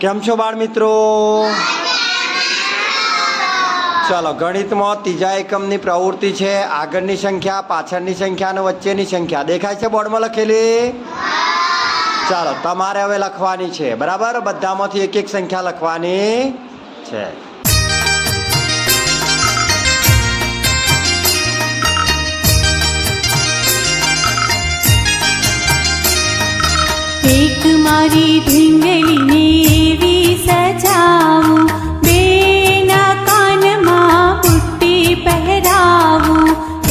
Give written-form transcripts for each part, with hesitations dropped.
કેમ છો બાળ મિત્રો? ચાલો, ગણિતમાં ત્રીજા એકમની પ્રવૃત્તિ છે. આગળની સંખ્યા, પાછળની સંખ્યા અને વચ્ચેની સંખ્યા દેખાય છે બોર્ડમાં લખેલી? ચાલો, તમારે હવે લખવાની છે. બરાબર, બધામાંથી એક એક સંખ્યા લખવાની છે. एक मारी ढींगलीने एवी सजावूं, बेना काનમાં બુટ્ટી પહેરાવું.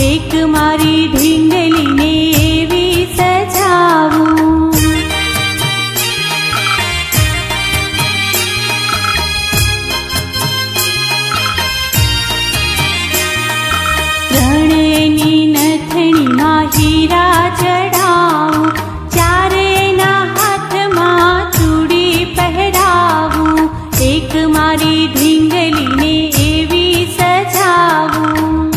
એક મારી ઢીંગલીને એવી સજાવું. ત્રણેયની નથણીમાં હીરા જડાવું, ચારેયના હાથમાં ચૂડી પહેરાવું. એક મારી ઢીંગલીને એવી સજાવું.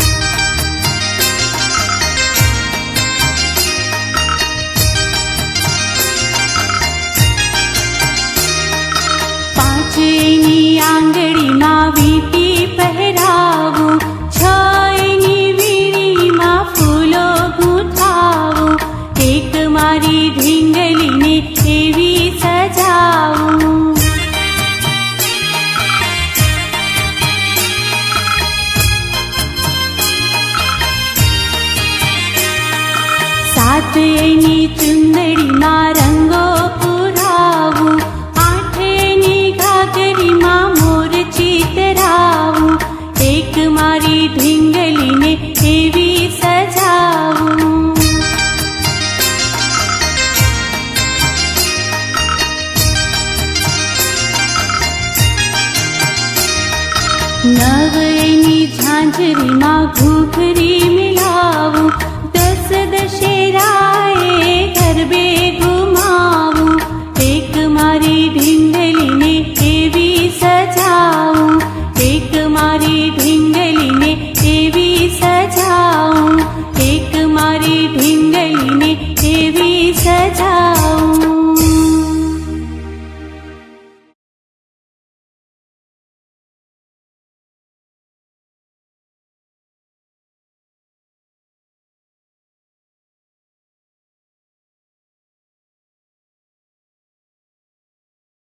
પાંચેયની આંગળીમાં વીંટી પહેરાવું, છયની વીણીમાં ફૂલો ગૂંથાવું. એક મારી ઢીંગલીને એવી સજાવું. સાતેયની ચુંદડીમાં રંગો પુરાવું, આઠેયની ઘાઘરીમાં મોર ચિતરાવું. એક મારી ઢીંગલીને એવી સજાવું. નવયની ઝાંઝરીમાં ઘૂઘરી મિલાવું, દસ દશેરાએ ગરબે ઘુમાવું. એક મારી ઢીંગલીને એવી સજાવું. એક મારી ઢીંગલી